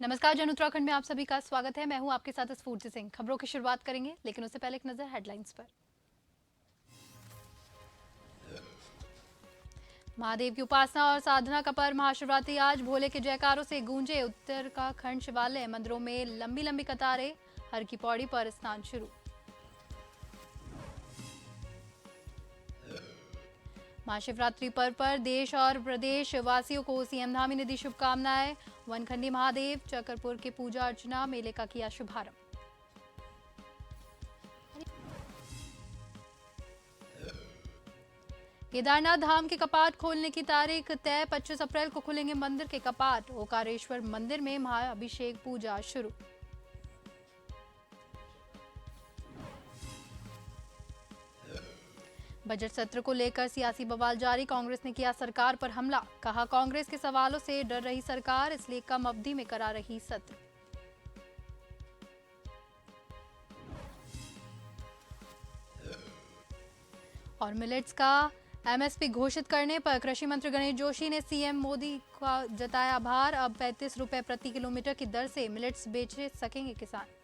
नमस्कार जन उत्तराखंड में आप सभी का स्वागत है। मैं हूं आपके साथ स्फूर्ति सिंह। खबरों की शुरुआत करेंगे, लेकिन उससे पहले एक नजर हेडलाइंस पर। महादेव की उपासना और साधना का पर्व महाशिवरात्रि आज भोले के जयकारों से गूंजे उत्तराखंड शिवालय मंदिरों में लंबी लंबी कतारें। हर की पौड़ी पर स्नान शुरू। महाशिवरात्रि पर्व पर देश और प्रदेश वासियों को सीएम धामी ने दी शुभकामनाएं। वनखंडी महादेव चकरपुर के पूजा अर्चना मेले का किया शुभारंभ। केदारनाथ धाम के कपाट खोलने की तारीख तय। 25 अप्रैल को खुलेंगे मंदिर के कपाट। ओकारेश्वर मंदिर में महाअभिषेक पूजा शुरू। बजट सत्र को लेकर सियासी बवाल जारी। कांग्रेस ने किया सरकार पर हमला। कहा कांग्रेस के सवालों से डर रही सरकार, इसलिए कम अवधि में करा रही सत्र। और मिलेट्स का एमएसपी घोषित करने पर कृषि मंत्री गणेश जोशी ने सीएम मोदी का जताया आभार। अब 35 रुपए प्रति किलोमीटर की दर से मिलेट्स बेच सकेंगे किसान।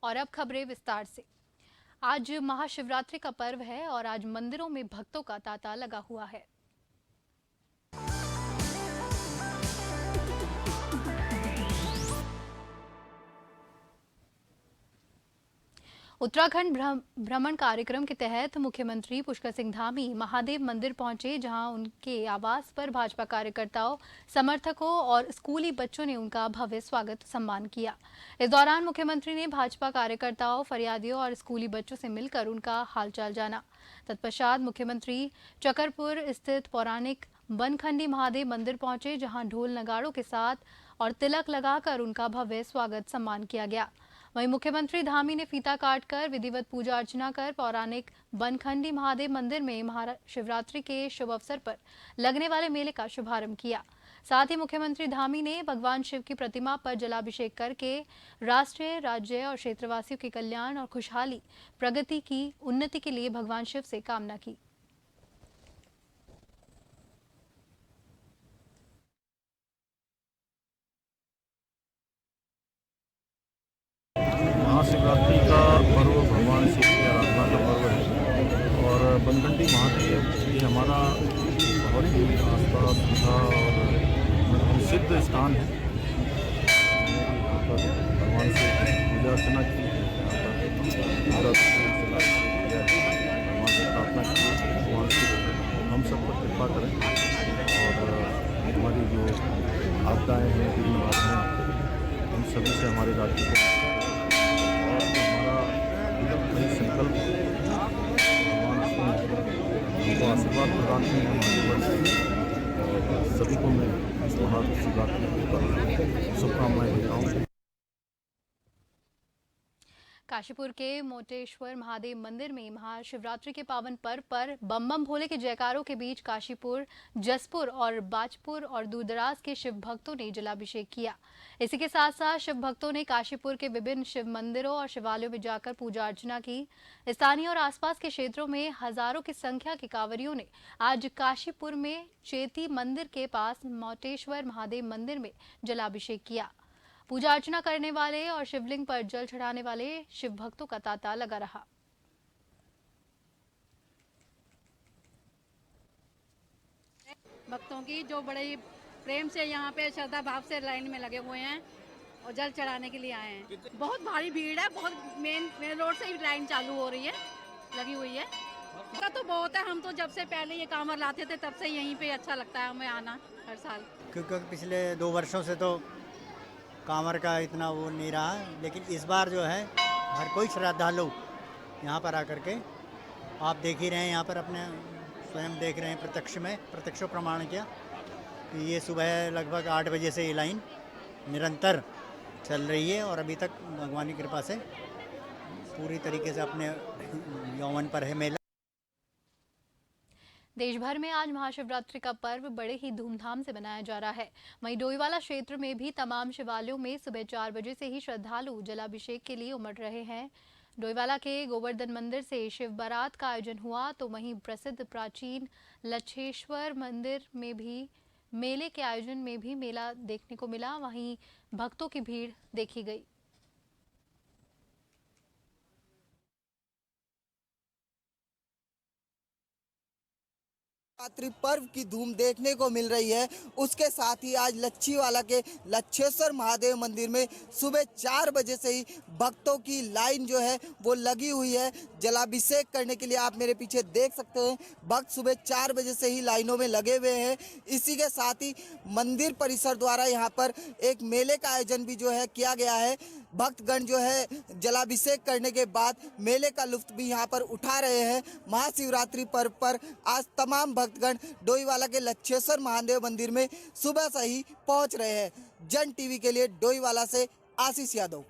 और अब खबरें विस्तार से। आज महाशिवरात्रि का पर्व है और आज मंदिरों में भक्तों का तांता लगा हुआ है। उत्तराखंड भ्रमण कार्यक्रम के तहत मुख्यमंत्री पुष्कर सिंह धामी महादेव मंदिर पहुंचे, जहां उनके आवास पर भाजपा कार्यकर्ताओं, समर्थकों और स्कूली बच्चों ने उनका भव्य स्वागत सम्मान किया। इस दौरान मुख्यमंत्री ने भाजपा कार्यकर्ताओं, फरियादियों और स्कूली बच्चों से मिलकर उनका हालचाल जाना। तत्पश्चात मुख्यमंत्री चकरपुर स्थित पौराणिक बनखंडी महादेव मंदिर पहुंचे, जहां ढोल नगाड़ों के साथ और तिलक लगाकर उनका भव्य स्वागत सम्मान किया गया। वहीं मुख्यमंत्री धामी ने फीता काटकर विधिवत पूजा अर्चना कर पौराणिक बनखंडी महादेव मंदिर में महाशिवरात्रि के शुभ अवसर पर लगने वाले मेले का शुभारंभ किया। साथ ही मुख्यमंत्री धामी ने भगवान शिव की प्रतिमा पर जलाभिषेक करके राष्ट्रीय, राज्य और क्षेत्रवासियों के कल्याण और खुशहाली, प्रगति की उन्नति के लिए भगवान शिव से कामना की। महाशिवरात्रि का पर्व भगवान शिव की आराधना का पर्व है और बनखंडी महादेव ये हमारा बहुत ही आस्था, श्रद्धा और प्रसिद्ध स्थान है। यहाँ पर भगवान से पूजा अर्चना की, भगवान से प्रार्थना की, भगवान से हम सब पर कृपा करें और हमारी जो आपदाएँ हैं, विघ्न बाधाएँ, उन सभी से हमारे राज्य को संकल्प भगवान उनको आशीर्वाद प्रदान करें। सभी को मैं इस महाशिवरात्रि पर शुभकामनाएं देता हूँ। काशीपुर के मोटेश्वर महादेव मंदिर में महाशिवरात्रि के पावन पर्व पर बम बम भोले के जयकारों के बीच काशीपुर, जसपुर और बाजपुर और दूरदराज के शिव भक्तों ने जलाभिषेक किया। इसी के साथ साथ शिव भक्तों ने काशीपुर के विभिन्न शिव मंदिरों और शिवालयों में जाकर पूजा अर्चना की। स्थानीय और आसपास के क्षेत्रों में हजारों की संख्या के कांवरियों ने आज काशीपुर में चेती मंदिर के पास मोटेश्वर महादेव मंदिर में जलाभिषेक किया। पूजा अर्चना करने वाले और शिवलिंग पर जल चढ़ाने वाले शिव भक्तों का तांता लगा रहा। भक्तों की जो बड़े प्रेम से यहाँ पे श्रद्धा भाव से लाइन में लगे हुए हैं और जल चढ़ाने के लिए आए हैं। बहुत भारी भीड़ है, बहुत मेन रोड से ही लाइन चालू हो रही है, लगी हुई है। का तो बहुत है, हम तो जब से पहले ये कांवर लाते थे तब से यहीं पे अच्छा लगता है हमें आना हर साल। क्योंकि पिछले 2 वर्षों से तो कांवर का इतना वो नहीं रहा, लेकिन इस बार जो है हर कोई श्रद्धालु यहाँ पर आकर के, आप देख ही रहे हैं, यहाँ पर अपने स्वयं देख रहे हैं, प्रत्यक्ष प्रमाण किया कि ये सुबह लगभग 8 बजे से ये लाइन निरंतर चल रही है और अभी तक भगवान की कृपा से पूरी तरीके से अपने यौवन पर है मेला। देश भर में आज महाशिवरात्रि का पर्व बड़े ही धूमधाम से मनाया जा रहा है। वहीं डोईवाला क्षेत्र में भी तमाम शिवालयों में सुबह 4 बजे से ही श्रद्धालु जलाभिषेक के लिए उमड़ रहे हैं। डोईवाला के गोवर्धन मंदिर से शिव बारात का आयोजन हुआ तो वहीं प्रसिद्ध प्राचीन लच्छेश्वर मंदिर में भी मेले के आयोजन में भी मेला देखने को मिला। वहीं भक्तों की भीड़ देखी गई। शिवरात्रि पर्व की धूम देखने को मिल रही है। उसके साथ ही आज लच्छीवाला के लच्छेश्वर महादेव मंदिर में सुबह 4 बजे से ही भक्तों की लाइन जो है वो लगी हुई है जलाभिषेक करने के लिए। आप मेरे पीछे देख सकते हैं, भक्त सुबह 4 बजे से ही लाइनों में लगे हुए हैं। इसी के साथ ही मंदिर परिसर द्वारा यहाँ पर एक मेले का आयोजन भी जो है किया गया है। भक्तगण जो है जलाभिषेक करने के बाद मेले का लुत्फ भी यहाँ पर उठा रहे हैं। महाशिवरात्रि पर्व पर आज तमाम भक्तगण डोईवाला के लच्छेश्वर महादेव मंदिर में सुबह से ही पहुंच रहे हैं। जन टीवी के लिए डोईवाला से आशीष यादव।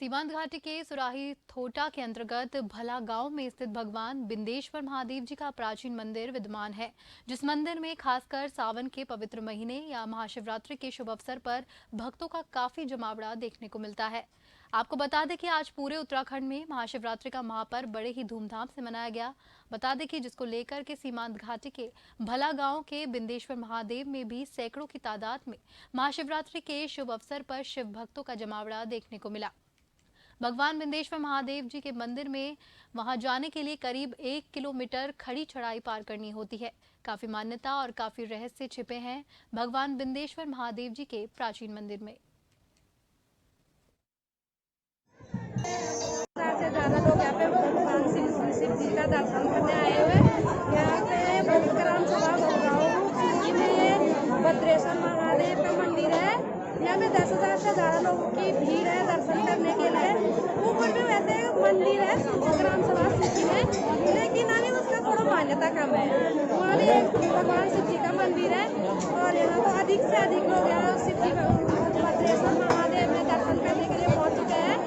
सीमांत घाटी के सुराही थोटा के अंतर्गत भला गांव में स्थित भगवान बिंदेश्वर महादेव जी का प्राचीन मंदिर विद्यमान है, जिस मंदिर में खासकर सावन के पवित्र महीने या महाशिवरात्रि के शुभ अवसर पर भक्तों का काफी जमावड़ा देखने को मिलता है। आपको बता दें कि आज पूरे उत्तराखंड में महाशिवरात्रि का महापर्व बड़े ही धूमधाम से मनाया गया। बता दें कि जिसको लेकर के सीमांत घाटी के भला गांव के बिंदेश्वर महादेव में भी सैकड़ों की तादाद में महाशिवरात्रि के शुभ अवसर पर शिव भक्तों का जमावड़ा देखने को मिला। भगवान बिंदेश्वर महादेव जी के मंदिर में वहां जाने के लिए करीब 1 किलोमीटर खड़ी चढ़ाई पार करनी होती है। काफी मान्यता और काफी रहस्य छिपे हैं भगवान बिंदेश्वर महादेव जी के प्राचीन मंदिर में। से ज़्यादा लोग यहाँ पे भगवान शिव जी का दर्शन करने आए हुए। यहाँ पे भद्रग्राम सभा गाँव में ये भद्रेश्वर महादेव का मंदिर है। यहाँ पे 10,000 से ज़्यादा लोगों की भीड़ है दर्शन करने के लिए। ऊपर भी वैसे मंदिर है भद्रग्राम सभा शिव में, लेकिन अभी उसका थोड़ा मान्यता कम है। वहाँ भी भगवान शिव जी का मंदिर है और यहाँ तो अधिक से अधिक लोग यहाँ शिव जी भद्रेश्वर महादेव में दर्शन करने के लिए पहुँच चुके हैं।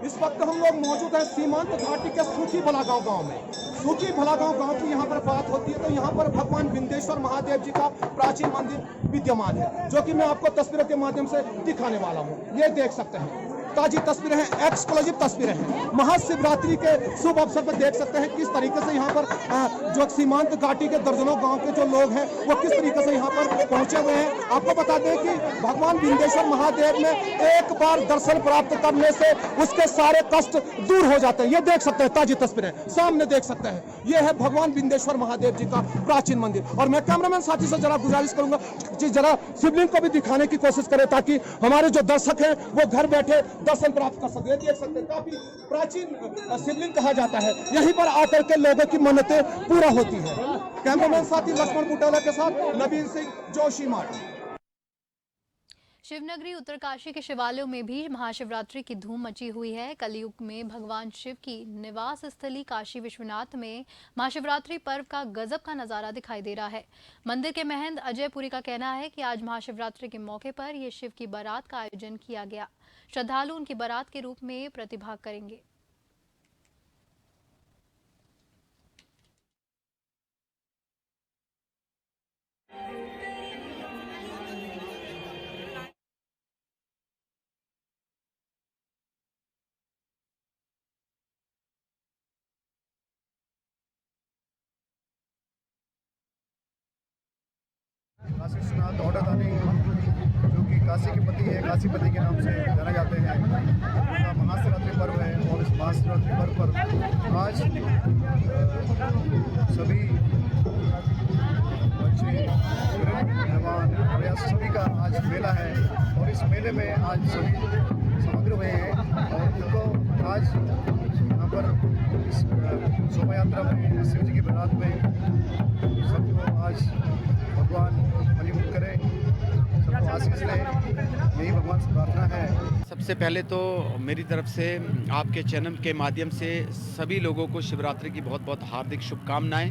इस वक्त हम लोग मौजूद हैं सीमांत घाटी के सूची भलागांव गांव में। सूची भलागांव गांव की यहाँ पर बात होती है तो यहाँ पर भगवान बिंदेश्वर महादेव जी का प्राचीन मंदिर विद्यमान है, जो कि मैं आपको तस्वीरों के माध्यम से दिखाने वाला हूँ। ये देख सकते हैं, ताजी तस्वीरें हैं, एक्सक्लूसिव तस्वीरें हैं। महाशिवरात्रि के शुभ अवसर पर देख सकते हैं किस तरीके से यहाँ पर जो सीमांत घाटी के दर्जनों गांव के जो लोग हैं वो किस तरीके से यहाँ पर पहुंचे हुए हैं। आपको बता दें कि भगवान बिंदेश्वर महादेव में एक बार दर्शन प्राप्त करने से उसके सारे कष्ट दूर हो जाते हैं। ये देख सकते हैं, ताजी तस्वीरें सामने देख सकते हैं। ये है भगवान बिंदेश्वर महादेव जी का प्राचीन मंदिर। और मैं कैमरामैन साथी से जरा गुजारिश करूंगा कि जरा शिवलिंग को भी दिखाने की कोशिश करें ताकि हमारे जो दर्शक हैं वो घर बैठे दर्शन प्राप्त कर सकते हैं। देख सकते हैं, काफी प्राचीन शिवलिंग कहा जाता है। यहीं पर आकर के लोगों की मन्नतें पूरा होती है। कैमरामैन साथी लक्ष्मण बुटाला के साथ नवीन सिंह, जोशीमठ। शिवनगरी उत्तरकाशी के शिवालयों में भी महाशिवरात्रि की धूम मची हुई है। कलयुग में भगवान शिव की निवास स्थली काशी विश्वनाथ में महाशिवरात्रि पर्व का गजब का नजारा दिखाई दे रहा है। मंदिर के महंत अजय पुरी का कहना है कि आज महाशिवरात्रि के मौके पर ये शिव की बारात का आयोजन किया गया। श्रद्धालु उनकी बारात के रूप में प्रतिभाग करेंगे। काशी विश्वनाथ औड़ादानी जो कि काशी के पति है, काशीपति के नाम से जाना जाते हैं, उनका महाशिवरात्रि पर्व है। और इस महाशिवरात्रि पर्व पर आज सभी बच्चे, मेहमान, प्रयास सभी का आज मेला है और इस मेले में आज सभी समग्र हुए हैं और उनको आज यहाँ पर इस शोभा यात्रा में शिव जी की बारात में सबको आज भगवान फलीभूत करे, सबको आशीष ले, यही भगवान से प्रार्थना है। सबसे पहले तो मेरी तरफ से आपके चैनल के माध्यम से सभी लोगों को शिवरात्रि की बहुत बहुत हार्दिक शुभकामनाएं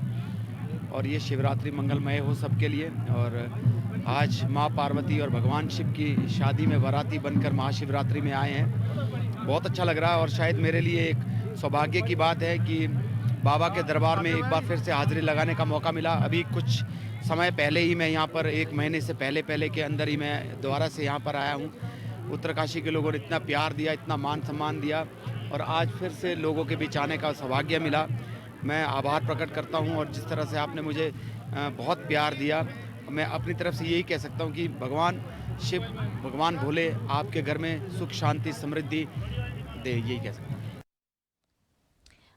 और ये शिवरात्रि मंगलमय हो सबके लिए। और आज माँ पार्वती और भगवान शिव की शादी में बाराती बनकर महाशिवरात्रि में आए हैं। बहुत अच्छा लग रहा है और शायद मेरे लिए एक सौभाग्य की बात है कि बाबा के दरबार में एक बार फिर से हाजिरी लगाने का मौका मिला। अभी कुछ समय पहले ही मैं यहाँ पर 1 महीने से पहले के अंदर ही मैं दोबारा से यहाँ पर आया हूँ उत्तरकाशी के लोगों ने इतना प्यार दिया, इतना मान सम्मान दिया और आज फिर से लोगों के बीच आने का सौभाग्य मिला। मैं आभार प्रकट करता हूं और जिस तरह से आपने मुझे बहुत प्यार दिया, मैं अपनी तरफ से यही कह सकता हूं कि भगवान शिव, भगवान भोले आपके घर में सुख शांति समृद्धि दे, यही कह सकता हूं।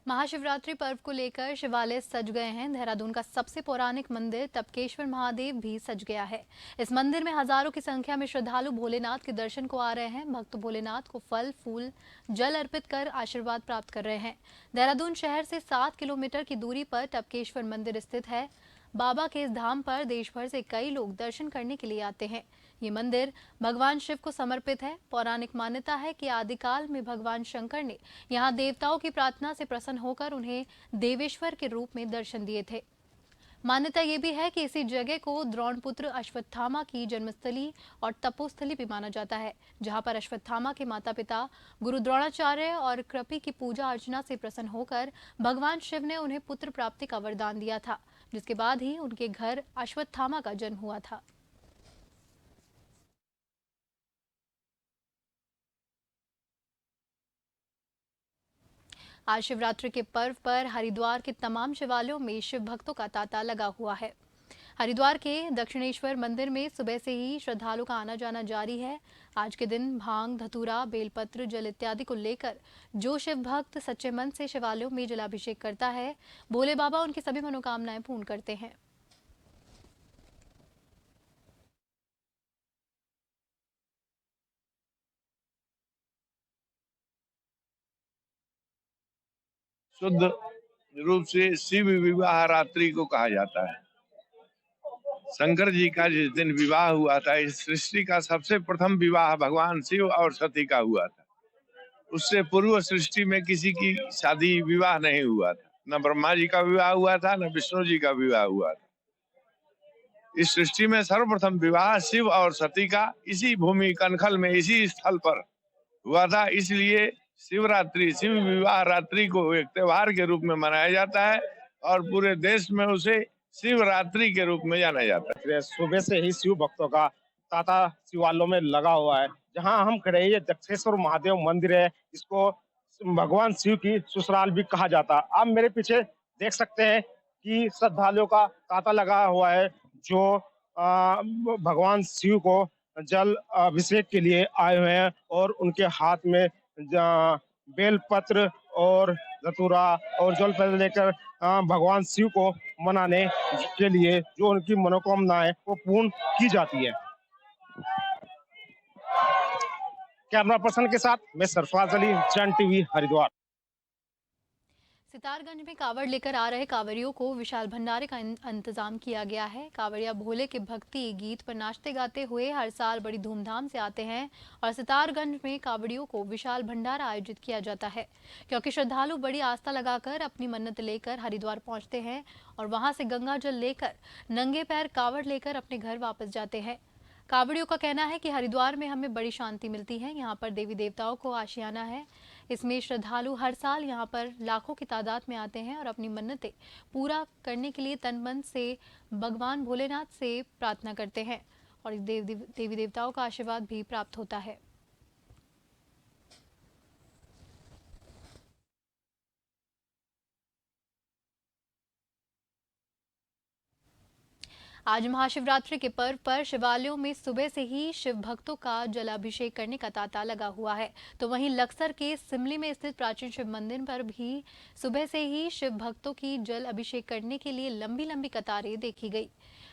महाशिवरात्रि पर्व को लेकर शिवालय सज गए हैं। देहरादून का सबसे पौराणिक मंदिर टपकेश्वर महादेव भी सज गया है। इस मंदिर में हजारों की संख्या में श्रद्धालु भोलेनाथ के दर्शन को आ रहे हैं। भक्त भोलेनाथ को फल फूल जल अर्पित कर आशीर्वाद प्राप्त कर रहे हैं। देहरादून शहर से 7 किलोमीटर की दूरी पर टपकेश्वर मंदिर स्थित है। बाबा के इस धाम पर देश भर से कई लोग दर्शन करने के लिए आते हैं। ये मंदिर भगवान शिव को समर्पित है। पौराणिक मान्यता है कि आदिकाल में भगवान शंकर ने यहाँ देवताओं की प्रार्थना से प्रसन्न होकर उन्हें देवेश्वर के रूप में दर्शन दिए थे। मान्यता ये भी है कि इसी जगह को द्रोणपुत्र अश्वत्थामा की जन्मस्थली और तपोस्थली भी माना जाता है, जहां पर अश्वत्थामा के माता पिता गुरु द्रोणाचार्य और कृपि की पूजा अर्चना से प्रसन्न होकर भगवान शिव ने उन्हें पुत्र प्राप्ति का वरदान दिया था, जिसके बाद ही उनके घर अश्वत्थामा का जन्म हुआ था। आज शिवरात्रि के पर्व पर हरिद्वार के तमाम शिवालयों में शिव भक्तों का तांता लगा हुआ है। हरिद्वार के दक्षिणेश्वर मंदिर में सुबह से ही श्रद्धालुओं का आना जाना जारी है। आज के दिन भांग, धतूरा, बेलपत्र, जल इत्यादि को लेकर जो शिव भक्त सच्चे मन से शिवालयों में जलाभिषेक करता है, भोले बाबा उनकी सभी मनोकामनाएं पूर्ण करते हैं। शुद्ध रूप से शिव विवाह रात्रि को कहा जाता है। शंकर जी का जिस दिन विवाह हुआ था, इस सृष्टि का सबसे प्रथम विवाह भगवान शिव और सती का हुआ था। उससे पूर्व सृष्टि में किसी की शादी विवाह नहीं हुआ था। न ब्रह्मा जी का विवाह हुआ था, न विष्णु जी का विवाह हुआ था। इस सृष्टि में सर्वप्रथम विवाह शिव और सती का इसी भूमि कनखल में, इसी स्थल पर हुआ था। इसलिए शिवरात्रि, शिव विवाह रात्रि को एक त्योहार के रूप में मनाया जाता है और पूरे देश में उसे शिवरात्रि के रूप में जाना जाता है। सुबह से ही शिव भक्तों का तांता शिवालयों में लगा हुआ है। जहां हम खड़े हैं, ये दक्षेश्वर महादेव मंदिर है। इसको भगवान शिव की ससुराल भी कहा जाता है। आप मेरे पीछे देख सकते हैं कि श्रद्धालुओं का तांता लगा हुआ है, जो भगवान शिव को जल अभिषेक के लिए आए हुए हैं और उनके हाथ में बेलपत्र और धतूरा और जल पत्र लेकर भगवान शिव को मनाने के लिए जो उनकी मनोकामनाएं वो पूर्ण की जाती है। कैमरा पर्सन के साथ मैं सरफराज अली, जन टीवी, हरिद्वार। सितारगंज में कावड़ लेकर आ रहे कांवरियों को विशाल भंडारे का इंतजाम किया गया है। कांवड़िया भोले के भक्ति गीत पर नाचते गाते हुए हर साल बड़ी धूमधाम से आते हैं और सितारगंज में कांवड़ियों को विशाल भंडारा आयोजित किया जाता है, क्योंकि श्रद्धालु बड़ी आस्था लगाकर अपनी मन्नत लेकर हरिद्वार पहुंचते हैं और वहां से गंगा जल लेकर नंगे पैर कावड़ लेकर अपने घर वापस जाते हैं। कांवड़ियों का कहना है कि हरिद्वार में हमें बड़ी शांति मिलती है। यहाँ पर देवी देवताओं को आशियाना है। इसमें श्रद्धालु हर साल यहाँ पर लाखों की तादाद में आते हैं और अपनी मन्नतें पूरा करने के लिए तन मन से भगवान भोलेनाथ से प्रार्थना करते हैं और देवी देवताओं का आशीर्वाद भी प्राप्त होता है। आज महाशिवरात्रि के पर्व पर शिवालयों में सुबह से ही शिव भक्तों का जलाभिषेक करने का तांता लगा हुआ है, तो वहीं लक्सर के सिमली में स्थित प्राचीन शिव मंदिर पर भी सुबह से ही शिव भक्तों की जल अभिषेक करने के लिए लंबी लंबी कतारें देखी गई।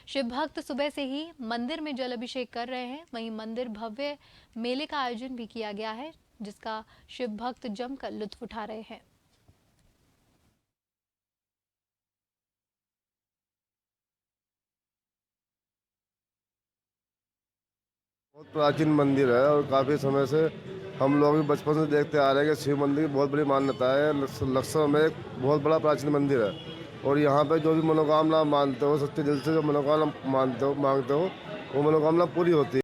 शिव भक्त सुबह से ही मंदिर में जल अभिषेक कर रहे हैं। वहीं मंदिर भव्य मेले का आयोजन भी किया गया है, जिसका शिव भक्त जमकर लुत्फ उठा रहे हैं। बहुत प्राचीन मंदिर है और काफ़ी समय से हम लोग भी बचपन से देखते आ रहे हैं कि शिव मंदिर की बहुत बड़ी मान्यता है। लक्सर में एक बहुत बड़ा प्राचीन मंदिर है और यहाँ पे जो भी मनोकामना मानते हो, सच्चे दिल से जो मनोकामना मांगते हो वो मनोकामना पूरी होती है।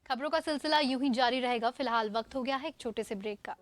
खबरों का सिलसिला यूं ही जारी रहेगा। फिलहाल वक्त हो गया है एक छोटे से ब्रेक का।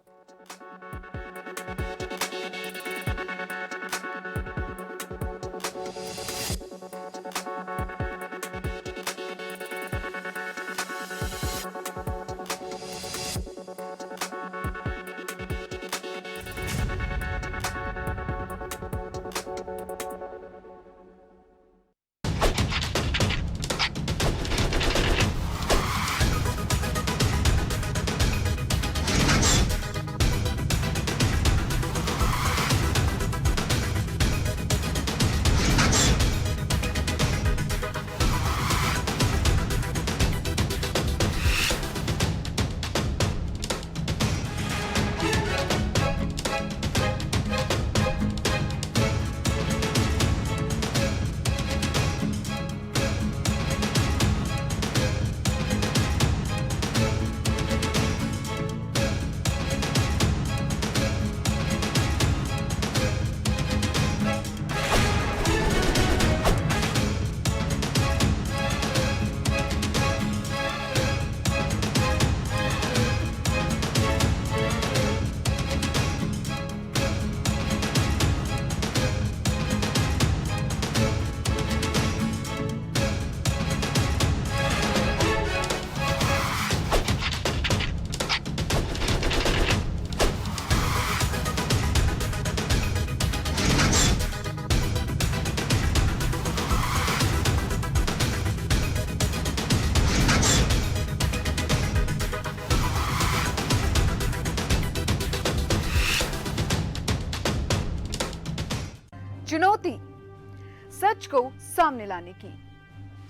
सच को सामने लाने की।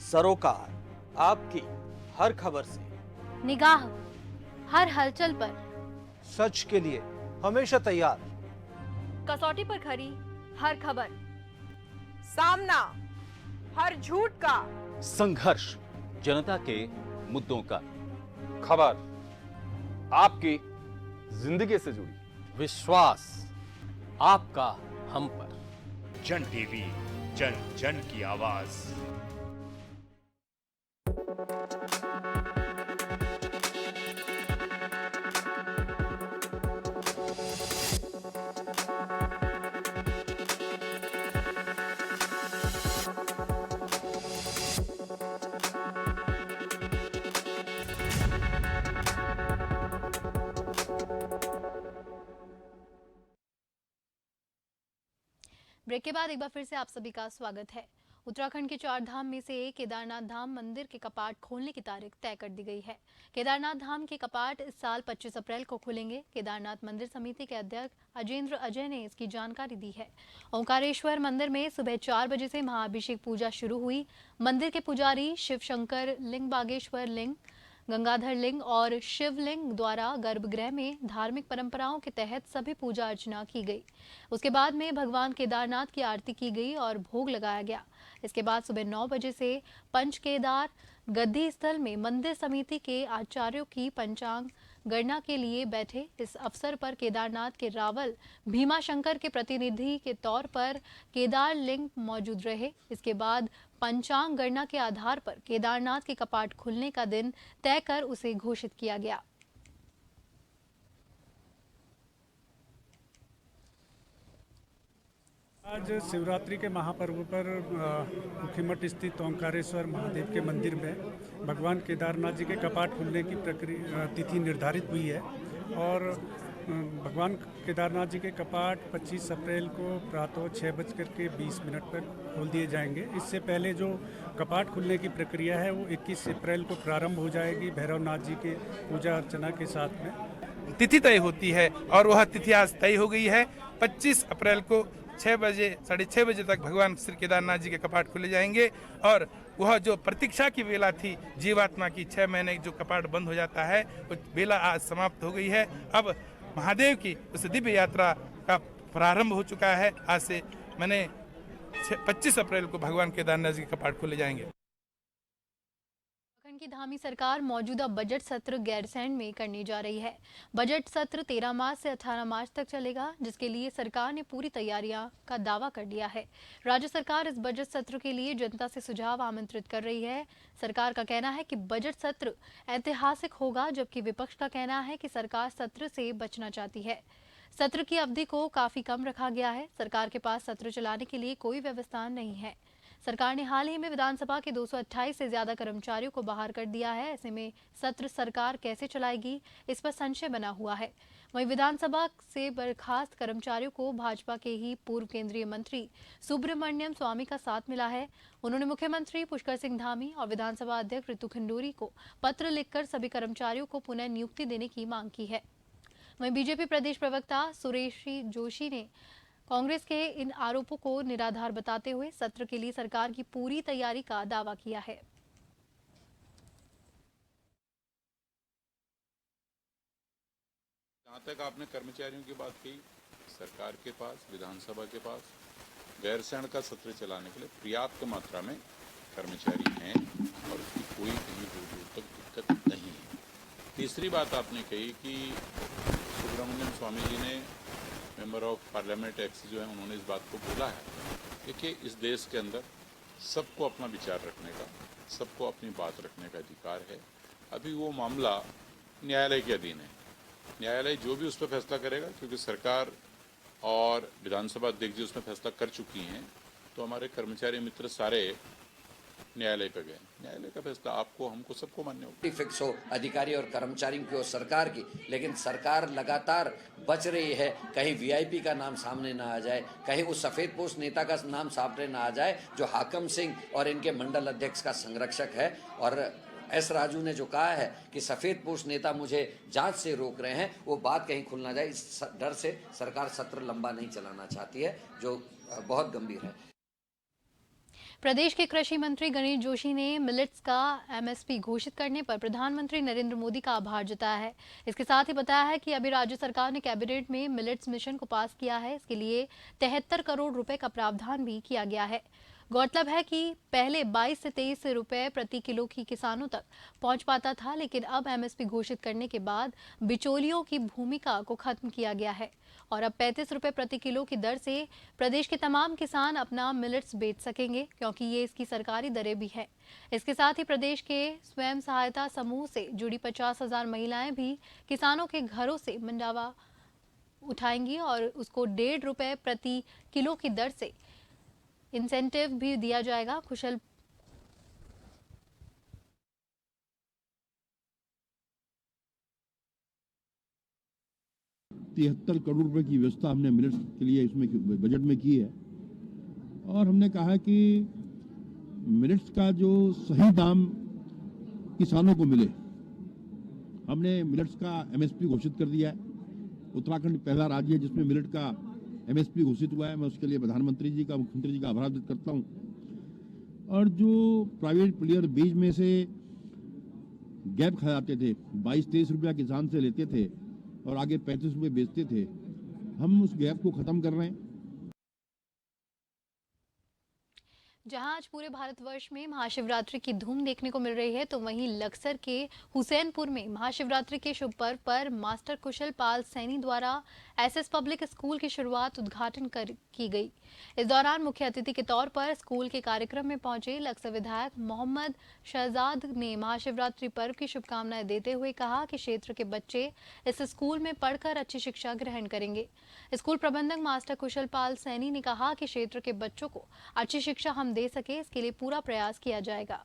सरोकार, आपकी हर खबर से, निगाह हर हलचल पर, सच के लिए हमेशा तैयार, कसौटी पर खरी हर खबर, सामना हर झूठ का, संघर्ष जनता के मुद्दों का, खबर आपकी जिंदगी से जुड़ी, विश्वास आपका हम पर। जन टीवी, जन जन की आवाज। ब्रेक के बाद एक बार फिर से आप सभी का स्वागत है। उत्तराखंड के 4 धाम में से एक केदारनाथ धाम मंदिर के कपाट खोलने की तारीख तय कर दी गई है। केदारनाथ धाम के कपाट इस साल 25 अप्रैल को खुलेंगे। केदारनाथ मंदिर समिति के अध्यक्ष अजेंद्र अजय ने इसकी जानकारी दी है। ओंकारेश्वर मंदिर में सुबह 4 बजे से महाअभिषेक पूजा शुरू हुई। मंदिर के पुजारी शिवशंकर लिंग, बागेश्वर लिंग, गंगाधर लिंग और शिवलिंग द्वारा गर्भगृह में धार्मिक परंपराओं के तहत सभी पूजा अर्चना की गई। उसके बाद में भगवान केदारनाथ की आरती की गई और भोग लगाया गया। इसके बाद सुबह 9 बजे से पंच केदार गद्दी स्थल में मंदिर समिति के आचार्यों की पंचांग गणना के लिए बैठे। इस अवसर पर केदारनाथ के रावल भीमाशंकर के प्रतिनिधि के तौर पर केदार लिंग मौजूद रहे। इसके बाद पंचांग गणना के आधार पर केदारनाथ के कपाट खुलने का दिन तय कर उसे घोषित किया गया। आज शिवरात्रि के महापर्व पर मुखीमठ स्थित ओंकारेश्वर महादेव के मंदिर में भगवान केदारनाथ जी के कपाट खुलने की तिथि निर्धारित हुई है और भगवान केदारनाथ जी के कपाट 25 अप्रैल को प्रातः 6:20 पर खोल दिए जाएंगे। इससे पहले जो कपाट खुलने की प्रक्रिया है वो 21 अप्रैल को प्रारंभ हो जाएगी भैरवनाथ जी के पूजा अर्चना के साथ में। तिथि तय होती है और वह तिथि आज तय हो गई है। 25 अप्रैल को 6 बजे 6:30 बजे तक भगवान श्री केदारनाथ जी के कपाट खुले जाएंगे और वह जो प्रतीक्षा की वेला थी जीवात्मा की 6 महीने जो कपाट बंद हो जाता है वो वेला आज समाप्त हो गई है। अब महादेव की उस दिव्य यात्रा का प्रारंभ हो चुका है। आज से 25 अप्रैल को भगवान केदारनाथ जी के कपाट खुले जाएंगे। उत्तराखंड की धामी सरकार मौजूदा बजट सत्र गैरसैंण में करने जा रही है। बजट सत्र 13 मार्च से 18 मार्च तक चलेगा, जिसके लिए सरकार ने पूरी तैयारियां का दावा कर दिया है। राज्य सरकार इस बजट सत्र के लिए जनता से सुझाव आमंत्रित कर रही है। सरकार का कहना है कि बजट सत्र ऐतिहासिक होगा, जबकि विपक्ष का कहना है कि सरकार सत्र से बचना चाहती है। सत्र की अवधि को काफी कम रखा गया है। सरकार के पास सत्र चलाने के लिए कोई व्यवस्था नहीं है। सरकार ने हाल ही में विधानसभा के 228 से ज्यादा कर्मचारियों को बाहर कर दिया है। ऐसे में सत्र सरकार कैसे चलाएगी, इस पर संशय बना हुआ है। वहीं विधानसभा से बर्खास्त कर्मचारियों को भाजपा के ही पूर्व केंद्रीय मंत्री सुब्रमण्यम स्वामी का साथ मिला है। उन्होंने मुख्यमंत्री पुष्कर सिंह धामी और विधानसभा अध्यक्ष ऋतु खंडूरी को पत्र लिखकर सभी कर्मचारियों को पुनः नियुक्ति देने की मांग की है। वहीं बीजेपी प्रदेश प्रवक्ता सुरेश जोशी ने कांग्रेस के इन आरोपों को निराधार बताते हुए सत्र के लिए सरकार की पूरी तैयारी का दावा किया है। जहाँ तक आपने कर्मचारियों की बात की, सरकार के पास, विधानसभा के पास गैरसैंण का सत्र चलाने के लिए पर्याप्त मात्रा में कर्मचारी हैं और उसकी कोई कहीं दूर तक दिक्कत नहीं है। तीसरी बात आपने कही कि सुब्रमण्यम स्वामी जी ने मेंबर ऑफ पार्लियामेंट एक्स जो है उन्होंने इस बात को बोला है कि इस देश के अंदर सबको अपना विचार रखने का, सबको अपनी बात रखने का अधिकार है। अभी वो मामला न्यायालय के अधीन है। न्यायालय जो भी उस पर फैसला करेगा, क्योंकि सरकार और विधानसभा अध्यक्ष जी उसमें फैसला कर चुकी हैं, तो हमारे कर्मचारी मित्र सारे न्यायालय पे गए। न्यायालय का फैसला आपको, हमको, सबको मान्य होगा। फिक्स हो अधिकारी और कर्मचारियों की और सरकार की, लेकिन सरकार लगातार बच रही है। कहीं वीआईपी का नाम सामने ना आ जाए, कहीं उस सफेद पोश नेता का नाम सामने ना आ जाए जो हाकम सिंह और इनके मंडल अध्यक्ष का संरक्षक है। और एस राजू ने जो कहा है कि सफेद पोश नेता मुझे जांच से रोक रहे हैं, वो बात कहीं खुल ना जाए, इस डर से सरकार सत्र लंबा नहीं चलाना चाहती है, जो बहुत गंभीर है। प्रदेश के कृषि मंत्री गणेश जोशी ने मिलेट्स का एमएसपी घोषित करने पर प्रधानमंत्री नरेंद्र मोदी का आभार जताया है। इसके साथ ही बताया है कि अभी राज्य सरकार ने कैबिनेट में मिलेट्स मिशन को पास किया है। इसके लिए 73 करोड़ रुपए का प्रावधान भी किया गया है। गौरतलब है कि पहले 22 से 23 रुपए प्रति किलो की किसानों तक पहुंच पाता था, लेकिन अब एमएसपी घोषित करने के बाद बिचौलियों की भूमिका को खत्म किया गया है और अब 35 रुपए प्रति किलो की दर से प्रदेश के तमाम किसान अपना मिलेट्स बेच सकेंगे, क्योंकि ये इसकी सरकारी दरें भी है। इसके साथ ही प्रदेश के स्वयं सहायता समूह से जुड़ी 50,000 महिलाएं भी किसानों के घरों से मंडावा उठाएंगी और उसको 1.5 रुपए प्रति किलो की दर से इंसेंटिव भी दिया जाएगा। कुशल 73 करोड़ रुपए की व्यवस्था हमने मिलेट्स के लिए इसमें बजट में की है और हमने कहा है कि मिलेट्स का जो सही दाम किसानों को मिले। हमने मिलेट्स का एमएसपी घोषित कर दिया है। उत्तराखंड पहला राज्य है जिसमें मिलेट का एमएसपी घोषित हुआ है। मैं उसके लिए प्रधानमंत्री जी का, मुख्यमंत्री जी का आभार व्यक्त करता हूं। और जो प्राइवेट प्लेयर बीज में से गैप खा जाते थे, 22-23 रुपया किसान से लेते थे और आगे 35 रुपये बेचते थे, हम उस गैप को खत्म कर रहे हैं। जहां आज पूरे भारतवर्ष में महाशिवरात्रि की धूम देखने को मिल रही है, तो वहीं लक्सर के हुसैनपुर में महाशिवरात्रि के शुभ पर्व पर मास्टर कुशल पाल सैनी द्वारा एसएस पब्लिक स्कूल की शुरुआत उद्घाटन की गई। इस दौरान मुख्य अतिथि के तौर पर स्कूल के कार्यक्रम में पहुंचे लक्सर विधायक मोहम्मद शहजाद ने महाशिवरात्रि पर्व की शुभकामनाएं देते हुए कहा कि क्षेत्र के बच्चे इस स्कूल में पढ़कर अच्छी शिक्षा ग्रहण करेंगे। स्कूल प्रबंधक मास्टर कुशल पाल सैनी ने कहा कि क्षेत्र के बच्चों को अच्छी शिक्षा हम दे सके, इसके लिए पूरा प्रयास किया जाएगा।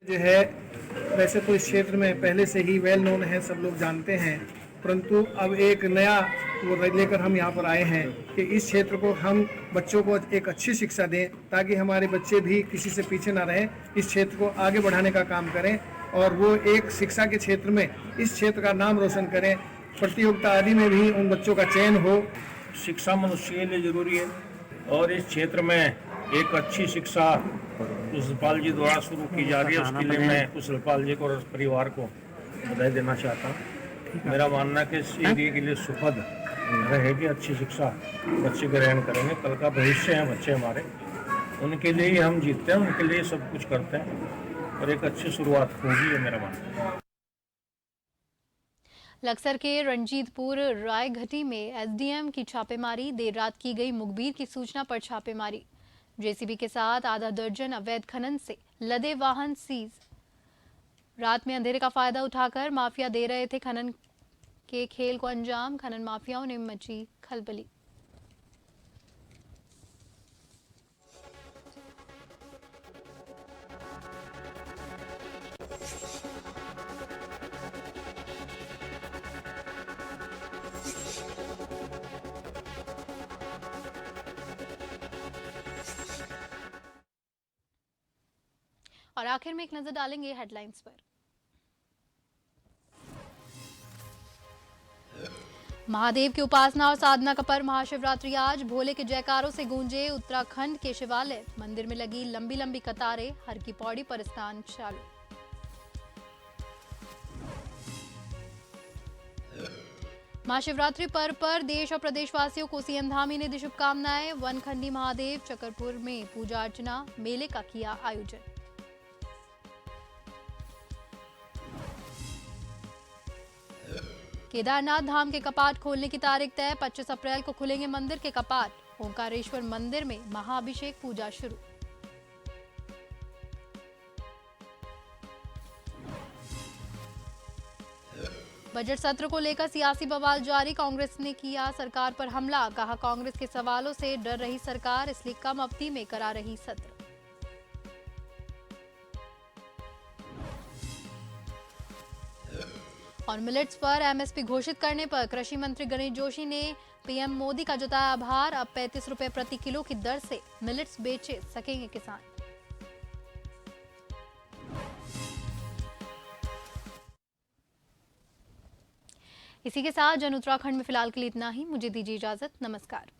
जो है वैसे तो इस क्षेत्र में पहले से ही वेल नोन है, सब लोग जानते हैं, परंतु अब एक नया वो लेकर हम यहाँ पर आए हैं कि इस क्षेत्र को हम बच्चों को एक अच्छी शिक्षा दें ताकि हमारे बच्चे भी किसी से पीछे ना रहें, इस क्षेत्र को आगे बढ़ाने का काम करें और वो एक शिक्षा के क्षेत्र में इस क्षेत्र का नाम रोशन करें। प्रतियोगिता आदि में भी उन बच्चों का चयन हो। शिक्षा मनुष्य के लिए जरूरी है और इस क्षेत्र में एक अच्छी शिक्षा कुशलपाल जी द्वारा शुरू की जा रही है, उसके लिए मैं कुशलपाल जी को और परिवार को बधाई देना चाहता हूँ। मेरा मानना है कि इस एरिया के लिए सुखद रहेगी, अच्छी शिक्षा बच्चे ग्रहण करेंगे। कल का भविष्य है बच्चे हमारे, उनके लिए ही हम जीतते हैं, उनके लिए सब कुछ करते हैं और एक अच्छी शुरुआत होगी, ये मेरा मानना है। लक्सर के रंजीतपुर रायघटी में एसडीएम की छापेमारी। देर रात की गई मुखबिर की सूचना पर छापेमारी। जेसीबी के साथ आधा दर्जन अवैध खनन से लदे वाहन सीज। रात में अंधेरे का फायदा उठाकर माफिया दे रहे थे खनन के खेल को अंजाम। खनन माफियाओं ने मची खलबली। और आखिर में एक नजर डालेंगे हेडलाइंस पर। महादेव की उपासना और साधना का पर्व महाशिवरात्रि आज। भोले के जयकारों से गूंजे उत्तराखंड के शिवालय। मंदिर में लगी लंबी लंबी कतारें। हर की पौड़ी पर स्नान चालू। महाशिवरात्रि पर्व पर देश और प्रदेशवासियों को सीएम धामी ने दी शुभकामनाएं। वनखंडी महादेव चकरपुर में पूजा अर्चना, मेले का किया आयोजन। केदारनाथ धाम के कपाट खोलने की तारीख तय। 25 अप्रैल को खुलेंगे मंदिर के कपाट। ओंकारेश्वर मंदिर में महाअभिषेक पूजा शुरू। बजट सत्र को लेकर सियासी बवाल जारी। कांग्रेस ने किया सरकार पर हमला। कहा कांग्रेस के सवालों से डर रही सरकार, इसलिए कम अवधि में करा रही सत्र। और मिलेट्स पर एमएसपी घोषित करने पर कृषि मंत्री गणेश जोशी ने पीएम मोदी का जताया आभार। अब 35 रुपए प्रति किलो की दर से मिलेट्स बेचे सकेंगे किसान। इसी के साथ जन उत्तराखंड में फिलहाल के लिए इतना ही। मुझे दीजिए इजाजत। नमस्कार।